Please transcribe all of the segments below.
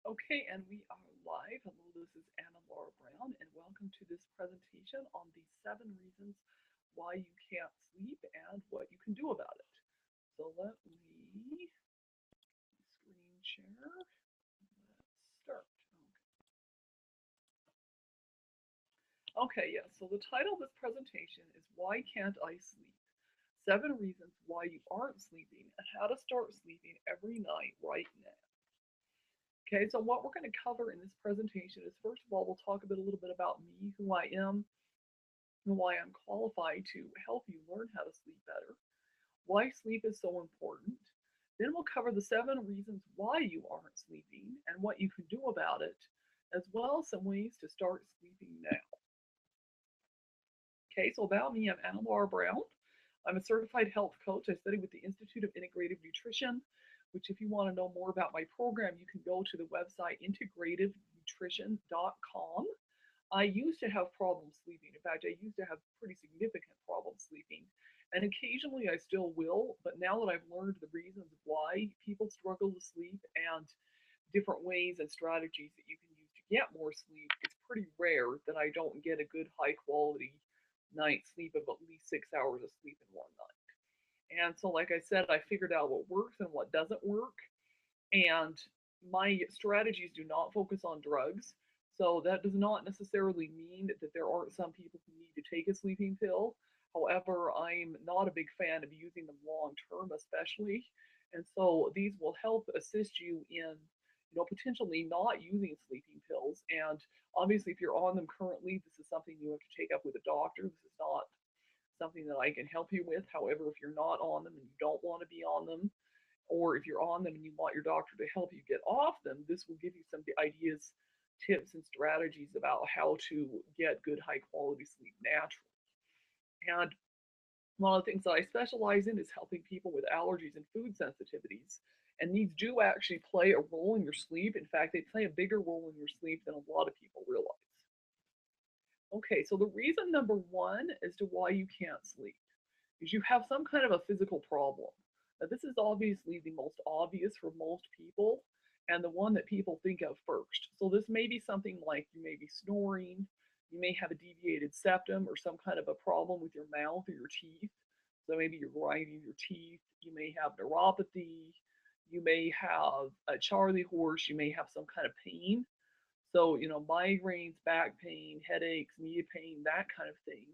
Okay, and we are live. Hello, this is Anna Laura Brown, and welcome to this presentation on the 7 reasons why you can't sleep and what you can do about it. So let me screen share. Let's start. Okay, yes. So the title of this presentation is Why Can't I Sleep? 7 reasons why you aren't sleeping and how to start sleeping every night right now. Okay, so what we're going to cover in this presentation is first of all, we'll talk a little bit about me, who I am, and why I'm qualified to help you learn how to sleep better, why sleep is so important. Then we'll cover the 7 reasons why you aren't sleeping and what you can do about it, as well as some ways to start sleeping now. Okay, so about me, I'm Anna Laura Brown. I'm a certified health coach. I study with the Institute of Integrative Nutrition, which, if you want to know more about my program, you can go to the website integrativenutrition.com. I used to have problems sleeping. In fact, I used to have pretty significant problems sleeping. And occasionally I still will, but now that I've learned the reasons why people struggle to sleep and different ways and strategies that you can use to get more sleep, it's pretty rare that I don't get a good high quality night's sleep of at least 6 hours of sleep in one night. And so, like I said, I figured out what works and what doesn't work. And my strategies do not focus on drugs. So that does not necessarily mean that there aren't some people who need to take a sleeping pill. However, I'm not a big fan of using them long term, especially. And so these will help assist you in, potentially not using sleeping pills. And obviously, if you're on them currently, this is something you have to take up with a doctor. This is not something that I can help you with. However, if you're not on them and you don't want to be on them, or if you're on them and you want your doctor to help you get off them, this will give you some ideas, tips, and strategies about how to get good, high quality sleep naturally. And one of the things that I specialize in is helping people with allergies and food sensitivities. And these do actually play a role in your sleep. In fact, they play a bigger role in your sleep than a lot of people realize. Okay, so the reason number one as to why you can't sleep is you have some kind of a physical problem. Now, this is obviously the most obvious for most people and the one that people think of first. So, this may be something like you may be snoring, you may have a deviated septum or some kind of a problem with your mouth or your teeth. So, maybe you're grinding your teeth, you may have neuropathy, you may have a Charlie horse, you may have some kind of pain. So, migraines, back pain, headaches, knee pain, that kind of thing.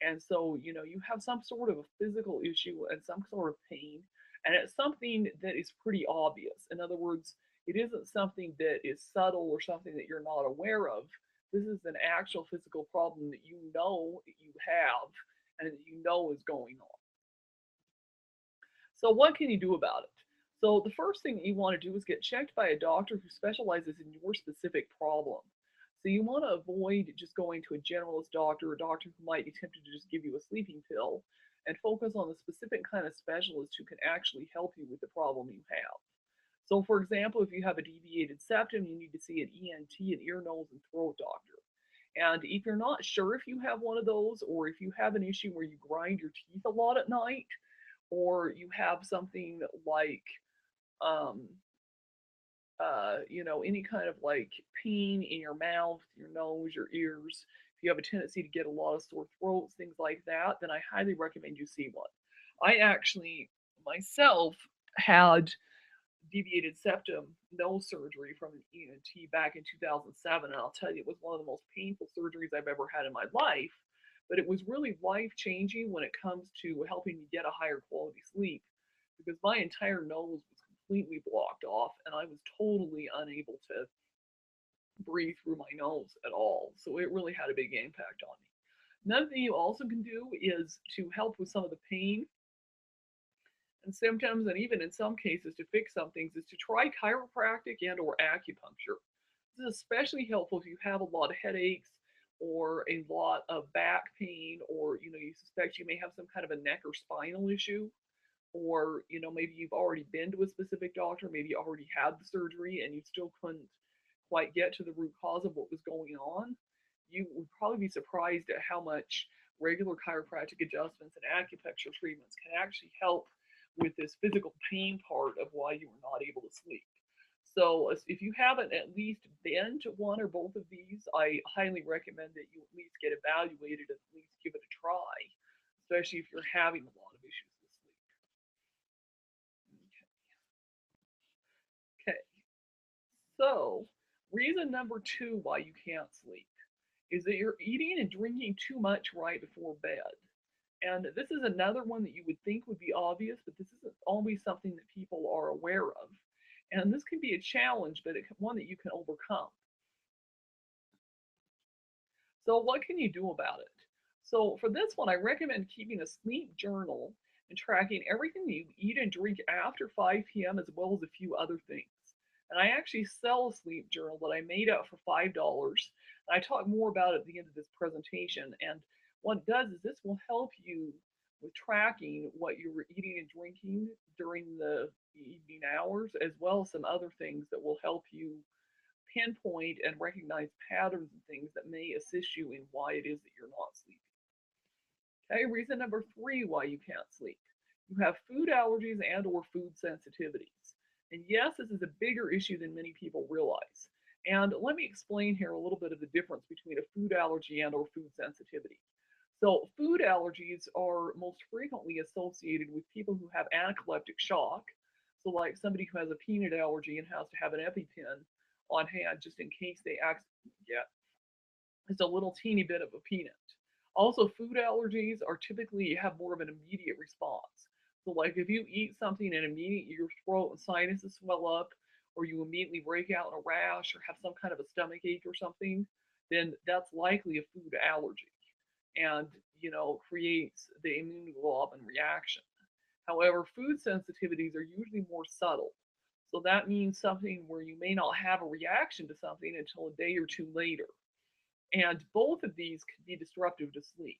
And so, you have some sort of a physical issue and some sort of pain, and it's something that is pretty obvious. In other words, it isn't something that is subtle or something that you're not aware of. This is an actual physical problem that you know that you have and that you know is going on. So, what can you do about it? So, the first thing that you want to do is get checked by a doctor who specializes in your specific problem. So, you want to avoid just going to a generalist doctor, a doctor who might be tempted to just give you a sleeping pill, and focus on the specific kind of specialist who can actually help you with the problem you have. So, for example, if you have a deviated septum, you need to see an ENT, an ear, nose, and throat doctor. And if you're not sure if you have one of those, or if you have an issue where you grind your teeth a lot at night, or you have something like um, any kind of like pain in your mouth, your nose, your ears, if you have a tendency to get a lot of sore throats, things like that, then I highly recommend you see one. I actually myself had deviated septum nose surgery from an ENT back in 2007. And I'll tell you, it was one of the most painful surgeries I've ever had in my life. But it was really life changing when it comes to helping me get a higher quality sleep because my entire nose was completely blocked off and I was totally unable to breathe through my nose at all. So it really had a big impact on me. Another thing you also can do is to help with some of the pain and symptoms, and even in some cases to fix some things, is to try chiropractic and or acupuncture. This is especially helpful if you have a lot of headaches or a lot of back pain, or you suspect you may have some kind of a neck or spinal issue, or maybe you've already been to a specific doctor, maybe you already had the surgery and you still couldn't quite get to the root cause of what was going on. You would probably be surprised at how much regular chiropractic adjustments and acupuncture treatments can actually help with this physical pain part of why you were not able to sleep. So if you haven't at least been to one or both of these, I highly recommend that you at least get evaluated and at least give it a try, especially if you're having a lot of issues with sleep. Okay. So, reason number two why you can't sleep is that you're eating and drinking too much right before bed. And this is another one that you would think would be obvious, but this isn't always something that people are aware of. And this can be a challenge, but one that you can overcome. So, what can you do about it? So, for this one, I recommend keeping a sleep journal and tracking everything that you eat and drink after 5 p.m., as well as a few other things. And I actually sell a sleep journal that I made up for $5. And I talk more about it at the end of this presentation. And what it does is this will help you with tracking what you're eating and drinking during the evening hours, as well as some other things that will help you pinpoint and recognize patterns and things that may assist you in why it is that you're not sleeping. Okay, reason number three why you can't sleep. You have food allergies and or food sensitivities. And yes, this is a bigger issue than many people realize. And let me explain here a little bit of the difference between a food allergy and or food sensitivity. So food allergies are most frequently associated with people who have anaphylactic shock. So like somebody who has a peanut allergy and has to have an EpiPen on hand just in case they accidentally get just a little teeny bit of a peanut. Also, food allergies are typically have more of an immediate response. So, like if you eat something and immediately your throat and sinuses swell up, or you immediately break out in a rash or have some kind of a stomach ache or something, then that's likely a food allergy, and creates the immunoglobulin reaction. However, food sensitivities are usually more subtle. So that means something where you may not have a reaction to something until a day or two later. And both of these can be disruptive to sleep.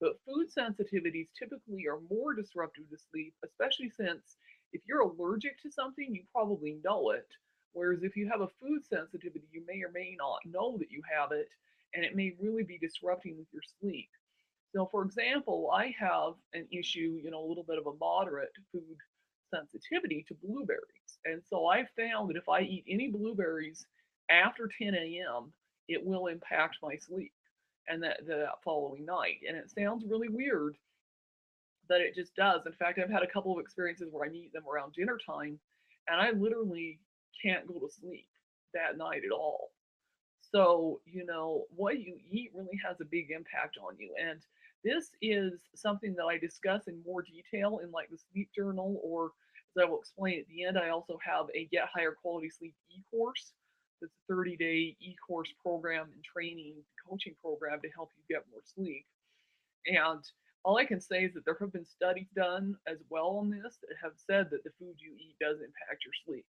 But food sensitivities typically are more disruptive to sleep, especially since if you're allergic to something, you probably know it. Whereas if you have a food sensitivity, you may or may not know that you have it, and it may really be disrupting with your sleep. So, for example, I have an issue, a little bit of a moderate food sensitivity to blueberries. And so I found that if I eat any blueberries after 10 a.m., it will impact my sleep and that following night. And it sounds really weird, but it just does. In fact, I've had a couple of experiences where I eat them around dinner time and I literally can't go to sleep that night at all. So, what you eat really has a big impact on you. And this is something that I discuss in more detail in like the sleep journal, or as I will explain at the end, I also have a Get Higher Quality Sleep e-course. It's a 30-day e-course program and training coaching program to help you get more sleep. And all I can say is that there have been studies done as well on this that have said that the food you eat does impact your sleep.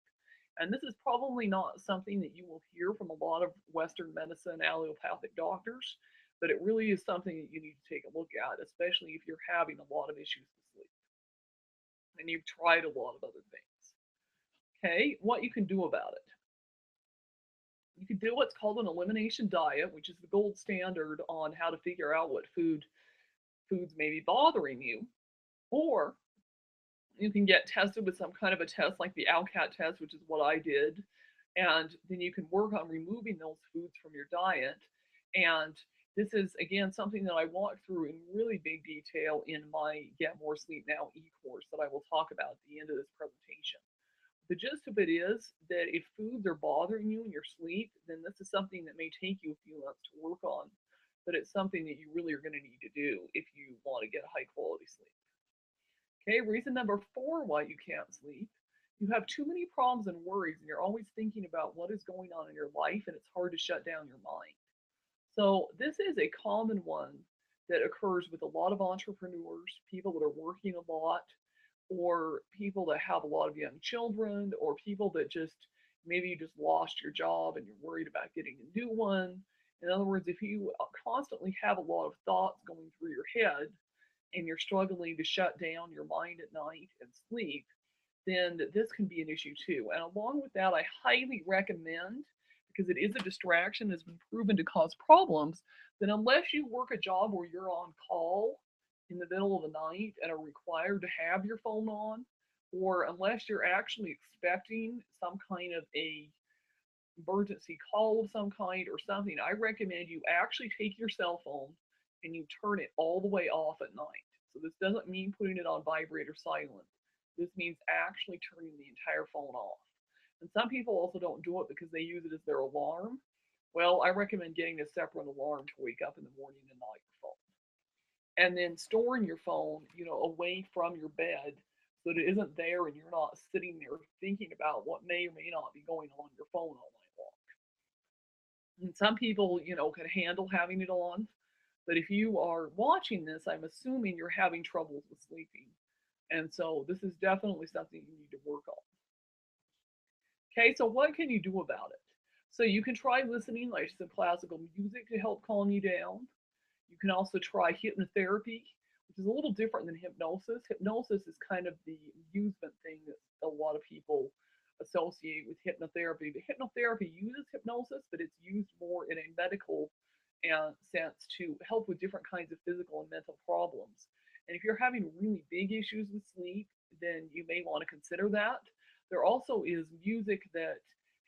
And this is probably not something that you will hear from a lot of Western medicine allopathic doctors, but it really is something that you need to take a look at, especially if you're having a lot of issues with sleep and you've tried a lot of other things. Okay, what you can do about it. You can do what's called an elimination diet, which is the gold standard on how to figure out what foods may be bothering you, or you can get tested with some kind of a test like the ALCAT test, which is what I did. And then you can work on removing those foods from your diet. And this is, again, something that I walk through in really big detail in my Get More Sleep Now e course that I will talk about at the end of this presentation. The gist of it is that if foods are bothering you in your sleep, then this is something that may take you a few months to work on, but it's something that you really are going to need to do if you want to get high quality sleep. Okay, reason number four why you can't sleep. You have too many problems and worries, and you're always thinking about what is going on in your life, and it's hard to shut down your mind. So, this is a common one that occurs with a lot of entrepreneurs, people that are working a lot, or people that have a lot of young children, or people that just maybe you just lost your job and you're worried about getting a new one. In other words, if you constantly have a lot of thoughts going through your head, and you're struggling to shut down your mind at night and sleep, then this can be an issue too. And along with that, I highly recommend, because it is a distraction, has been proven to cause problems, that unless you work a job where you're on call in the middle of the night and are required to have your phone on, or unless you're actually expecting some kind of a emergency call of some kind or something, I recommend you actually take your cell phone and you turn it all the way off at night. So this doesn't mean putting it on vibrate or silent. This means actually turning the entire phone off. And some people also don't do it because they use it as their alarm. Well, I recommend getting a separate alarm to wake up in the morning and not your phone. And then storing your phone, away from your bed so that it isn't there and you're not sitting there thinking about what may or may not be going on your phone all night long. And some people, can handle having it on. But if you are watching this, I'm assuming you're having troubles with sleeping. And so this is definitely something you need to work on. Okay, so what can you do about it? So you can try listening like some classical music to help calm you down. You can also try hypnotherapy, which is a little different than hypnosis. Hypnosis is kind of the amusement thing that a lot of people associate with hypnotherapy. But hypnotherapy uses hypnosis, but it's used more in a medical sense to help with different kinds of physical and mental problems. And if you're having really big issues with sleep, then you may want to consider that. There also is music that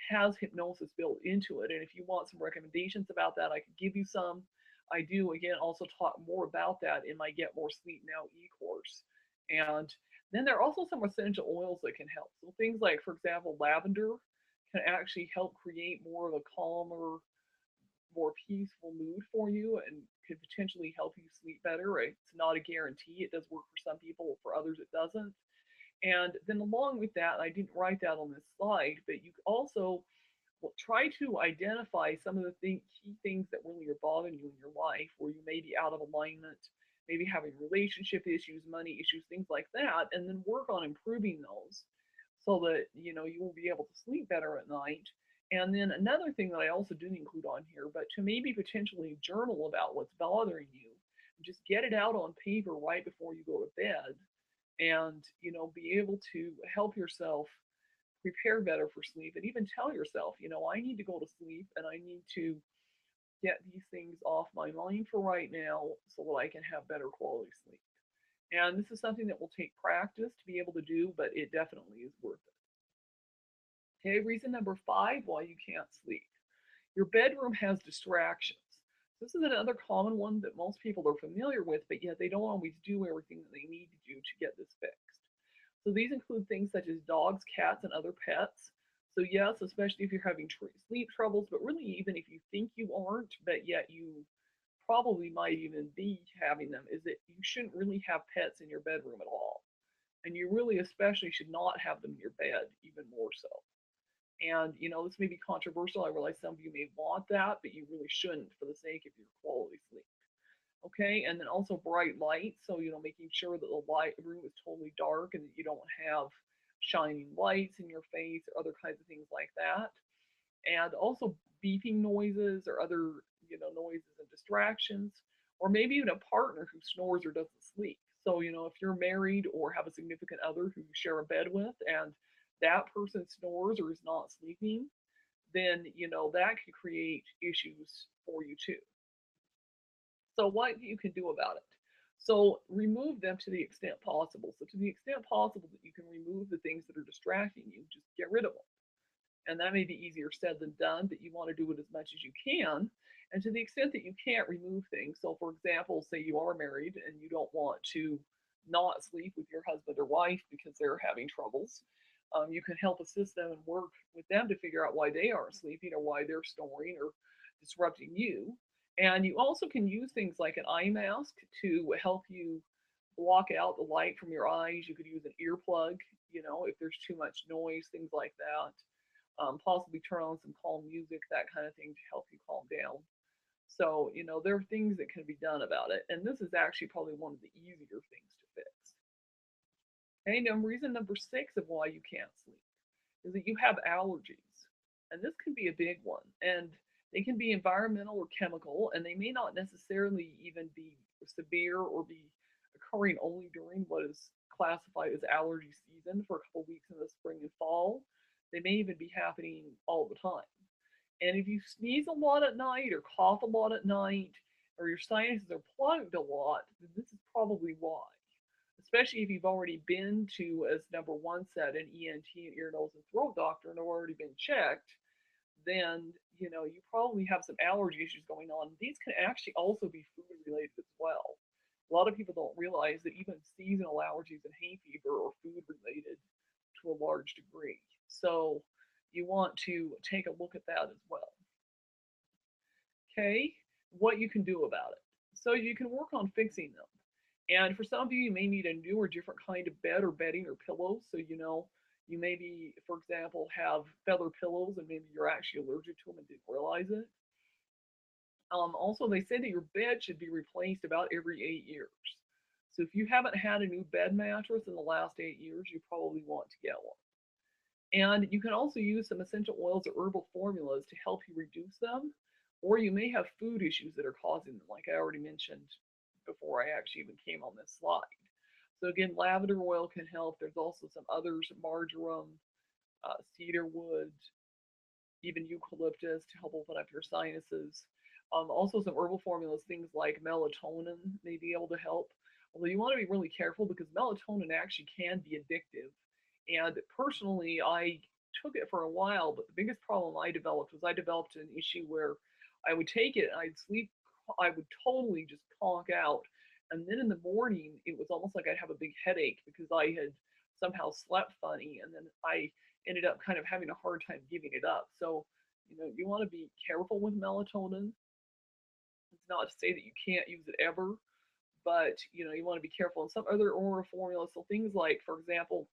has hypnosis built into it. And if you want some recommendations about that, I could give you some. I do, again, also talk more about that in my Get More Sleep Now e-course. And then there are also some essential oils that can help. So things like, for example, lavender can actually help create more of a calmer, more peaceful mood for you and could potentially help you sleep better. Right? It's not a guarantee. It does work for some people, for others it doesn't. And then along with that, I didn't write that on this slide, but you also try to identify some of the key things that really are bothering you in your life where you may be out of alignment, maybe having relationship issues, money issues, things like that, and then work on improving those so that you will be able to sleep better at night. And then another thing that I also didn't include on here, but to maybe potentially journal about what's bothering you, just get it out on paper right before you go to bed, and be able to help yourself prepare better for sleep, and even tell yourself, I need to go to sleep and I need to get these things off my mind for right now so that I can have better quality sleep. And this is something that will take practice to be able to do, but it definitely is worth it. Okay, reason number 5 why you can't sleep. Your bedroom has distractions. This is another common one that most people are familiar with, but yet they don't always do everything that they need to do to get this fixed. So these include things such as dogs, cats, and other pets. So yes, especially if you're having sleep troubles, but really even if you think you aren't, but yet you probably might even be having them, is that you shouldn't really have pets in your bedroom at all. And you really especially should not have them in your bed, even more so. And this may be controversial. I realize some of you may want that, but you really shouldn't for the sake of your quality sleep. Okay, and then also bright light, so making sure that the room is totally dark and that you don't have shining lights in your face or other kinds of things like that. And also beeping noises or other noises and distractions, or maybe even a partner who snores or doesn't sleep. So if you're married or have a significant other who you share a bed with and that person snores or is not sleeping, then that can create issues for you too. So what you can do about it. So remove them to the extent possible. So to the extent possible that you can remove the things that are distracting you, just get rid of them. And that may be easier said than done, but you want to do it as much as you can. And to the extent that you can't remove things, so for example, say you are married and you don't want to not sleep with your husband or wife because they're having troubles, you can help assist them and work with them to figure out why they aren't sleeping or why they're snoring or disrupting you. And you also can use things like an eye mask to help you block out the light from your eyes. You could use an earplug, if there's too much noise, things like that. Possibly turn on some calm music, that kind of thing to help you calm down. So, there are things that can be done about it. And this is actually probably one of the easier things to fix. Okay, now reason number 6 of why you can't sleep is that you have allergies. And this can be a big one. And they can be environmental or chemical, and they may not necessarily even be severe or be occurring only during what is classified as allergy season for a couple weeks in the spring and fall. They may even be happening all the time. And if you sneeze a lot at night or cough a lot at night or your sinuses are plugged a lot, then this is probably why. especially if you've already been to, as number one said, an ENT, an ear, nose, and throat doctor, and have already been checked, then you probably have some allergy issues going on. These can actually also be food related as well. A lot of people don't realize that even seasonal allergies and hay fever are food related to a large degree. So you want to take a look at that as well. Okay, what you can do about it. So you can work on fixing them. And for some of you, you may need a new or different kind of bed or bedding or pillows. So, you maybe, for example, have feather pillows and maybe you're actually allergic to them and didn't realize it. Also, they say that your bed should be replaced about every 8 years. So if you haven't had a new bed mattress in the last 8 years, you probably want to get one. And you can also use some essential oils or herbal formulas to help you reduce them. Or you may have food issues that are causing them, like I already mentioned before I actually even came on this slide. So again, lavender oil can help. There's also some others, marjoram, cedar wood, even eucalyptus to help open up your sinuses. Also, some herbal formulas, things like melatonin, may be able to help. Although you want to be really careful because melatonin actually can be addictive. And personally, I took it for a while, but the biggest problem I developed was I developed an issue where I would take it and I'd sleep, I would totally just conk out. And then in the morning, it was almost like I'd have a big headache because I had somehow slept funny. And then I ended up kind of having a hard time giving it up. So, you want to be careful with melatonin. It's not to say that you can't use it ever, but you want to be careful. And some other oral formulas, so things like, for example,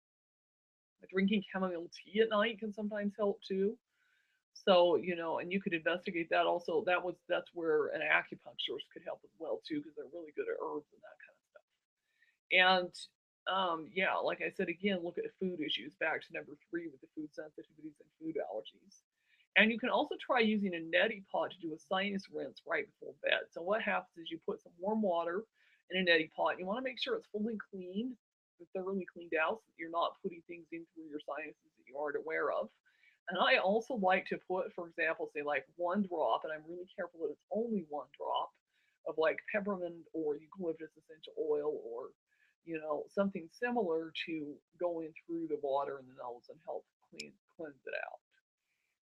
drinking chamomile tea at night can sometimes help too. So, and you could investigate that also. That's where an acupuncturist could help as well too, because they're really good at herbs and that kind of stuff. And yeah, like I said again, look at food issues. Back to number three with the food sensitivities and food allergies. And you can also try using a neti pot to do a sinus rinse right before bed. So what happens is you put some warm water in a neti pot. You want to make sure it's fully cleaned, thoroughly cleaned out, so that you're not putting things in through your sinuses that you aren't aware of. And I also like to put, for example, say like one drop, and I'm really careful that it's only one drop of like peppermint or eucalyptus essential oil or something similar to go in through the water in the nose and help cleanse it out.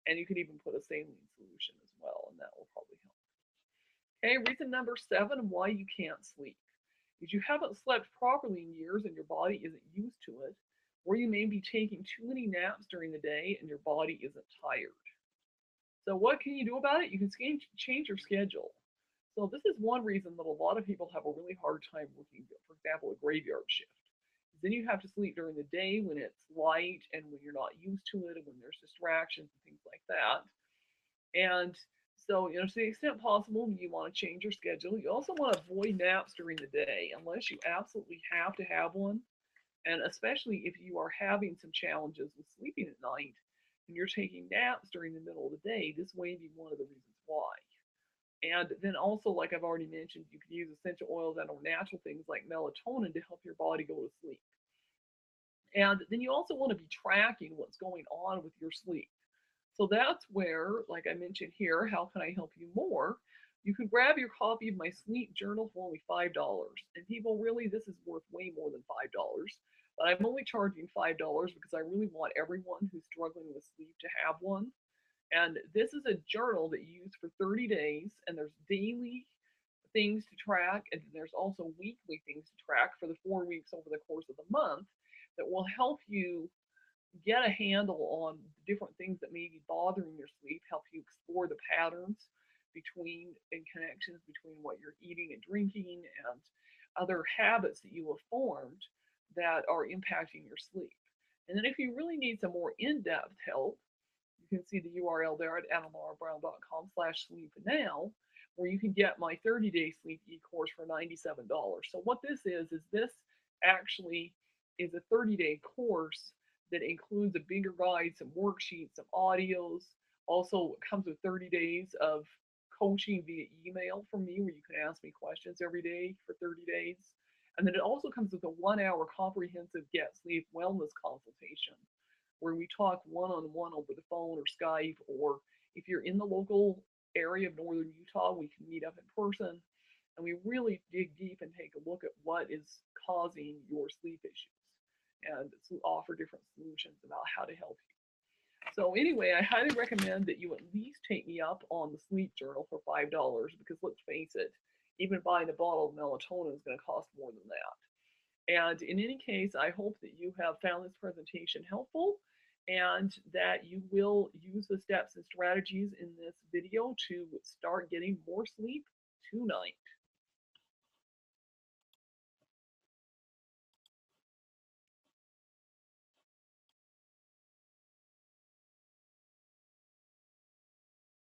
And you can even put a saline solution as well, and that will probably help. Okay, reason number 7 why you can't sleep is you haven't slept properly in years and your body isn't used to it, or you may be taking too many naps during the day and your body isn't tired. So, what can you do about it? You can change your schedule. So, this is one reason that a lot of people have a really hard time working, for example, a graveyard shift. Then you have to sleep during the day when it's light and when you're not used to it and when there's distractions and things like that. And so, to the extent possible, you want to change your schedule. You also want to avoid naps during the day unless you absolutely have to have one. And especially if you are having some challenges with sleeping at night and you're taking naps during the middle of the day, this may be one of the reasons why. And then also, like I've already mentioned, you can use essential oils and or natural things like melatonin to help your body go to sleep. And then you also want to be tracking what's going on with your sleep. So that's where, like I mentioned here, how can I help you more? You can grab your copy of my sleep journal for only $5. And people, really, this is worth way more than $5. But I'm only charging $5 because I really want everyone who's struggling with sleep to have one. And this is a journal that you use for 30 days, and there's daily things to track, and there's also weekly things to track for the 4 weeks over the course of the month that will help you get a handle on different things that may be bothering your sleep, help you explore the patterns between and connections between what you're eating and drinking and other habits that you have formed that are impacting your sleep. And then if you really need some more in-depth help, you can see the URL there at adamlarabrown.com/sleep now, where you can get my 30-day sleep e-course for $97. So what this is this actually is a 30-day course that includes a bigger guide, some worksheets, some audios. Also, it comes with 30 days of coaching via email from me where you can ask me questions every day for 30 days. And then it also comes with a 1-hour comprehensive Get Sleep wellness consultation where we talk one-on-one over the phone or Skype, or if you're in the local area of northern Utah, we can meet up in person And we really dig deep and take a look at what is causing your sleep issues and offer different solutions about how to help you. So anyway, I highly recommend that you at least take me up on the sleep journal for $5 because let's face it, even buying a bottle of melatonin is going to cost more than that. And in any case, I hope that you have found this presentation helpful and that you will use the steps and strategies in this video to start getting more sleep tonight.